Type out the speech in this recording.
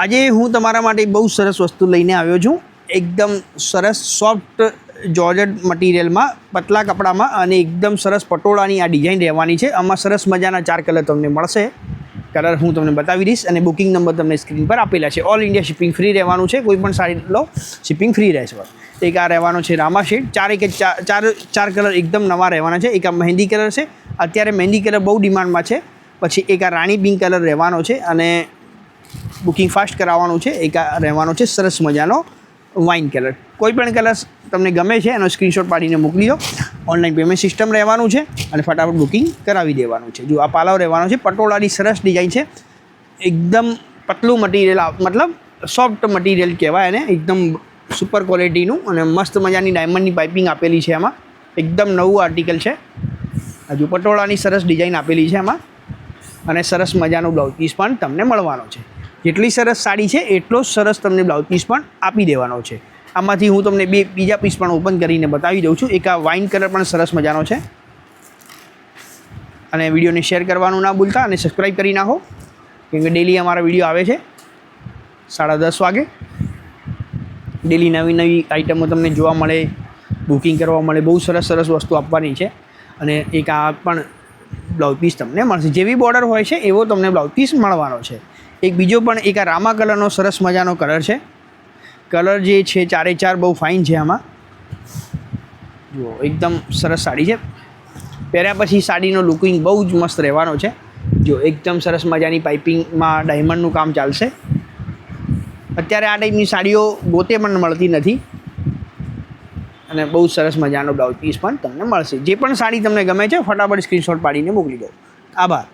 આજે હું તમારા માટે બહુ સરસ વસ્તુ લઈને આવ્યો છું. એકદમ સરસ સોફ્ટ જોર્જેટ મટીરિયલમાં, પતલા કપડામાં અને એકદમ સરસ પટોળાની આ ડિઝાઇન રહેવાની છે. આમાં સરસ મજાના 4 કલર તમને મળશે. કલર હું તમને બતાવી દઈશ અને બુકિંગ નંબર તમને સ્ક્રીન પર આપેલા છે. ઓલ ઇન્ડિયા શિપિંગ ફ્રી રહેવાનું છે. કોઈ પણ સાડી લો શિપિંગ ફ્રી રહેશે. એક આ રહેવાનો છે રામા શેડ. ચાર કલર એકદમ નવા રહેવાના છે. એક આ મહેંદી કલર છે, અત્યારે મહેંદી કલર બહુ ડિમાન્ડમાં છે. પછી એક આ રાણી પિંક કલર રહેવાનો છે અને બુકિંગ ફાસ્ટ કરાવવાનું છે. એક આ રહેવાનો છે સરસ મજાનો વાઇન કલર. કોઈ પણ કલર તમને ગમે છે એનો સ્ક્રીનશોટ પાડીને મોકલી દો. ઓનલાઈન પેમેન્ટ સિસ્ટમ રહેવાનું છે અને ફટાફટ બુકિંગ કરાવી દેવાનું છે. જો આ પાલવ રહેવાનો છે, પટોળાની સરસ ડિઝાઇન છે. એકદમ પતલું મટીરિયલ, મતલબ સોફ્ટ મટીરિયલ કહેવાય એને. એકદમ સુપર ક્વોલિટીનું અને મસ્ત મજાની ડાયમંડની પાઇપિંગ આપેલી છે એમાં. એકદમ નવું આર્ટિકલ છે. હજુ પટોળાની સરસ ડિઝાઇન આપેલી છે એમાં અને સરસ મજાનો બ્લાઉઝ પીસ પણ તમને મળવાનો છે. જેટલી સરસ સાડી છે એટલો જ સરસ તમને બ્લાઉઝ પીસ પણ આપી દેવાનો છે. આમાંથી હું તમને બીજા પીસ પણ ઓપન કરીને બતાવી દઉં છું. એક આ વાઇન કલર પણ સરસ મજાનો છે. અને વિડીયોને શેર કરવાનું ના ભૂલતા અને સબસ્ક્રાઈબ કરી નાખો, કેમ કે ડેલી અમારા વિડીયો આવે છે 10:30 વાગે. ડેલી નવી નવી આઇટમો તમને જોવા મળે, બુકિંગ કરવા મળે. બહુ સરસ સરસ વસ્તુ આપવાની છે. અને એક આ પણ બ્લાઉઝ પીસ તમને મળશે. જેવી બોર્ડર હોય છે એવો તમને બ્લાઉઝ પીસ મળવાનો છે. એક બીજો પણ એક આ રામા કલરનો સરસ મજાનો કલર છે. કલર જે છે 4/4 બહુ ફાઇન છે. આમાં જુઓ એકદમ સરસ સાડી છે. પહેર્યા પછી સાડીનો લુકિંગ બહુ જ મસ્ત રહેવાનો છે. જો એકદમ સરસ મજાની પાઇપિંગમાં ડાયમંડનું કામ ચાલશે. અત્યારે આ ટાઈપની સાડીઓ ગોતે પણ મળતી નથી. અને બહુ સરસ મજાનો બ્લાઉઝ પીસ પણ તમને મળશે. જે પણ સાડી તમને ગમે છે ફટાફટ સ્ક્રીનશોટ પાડીને મોકલી દો. આભાર.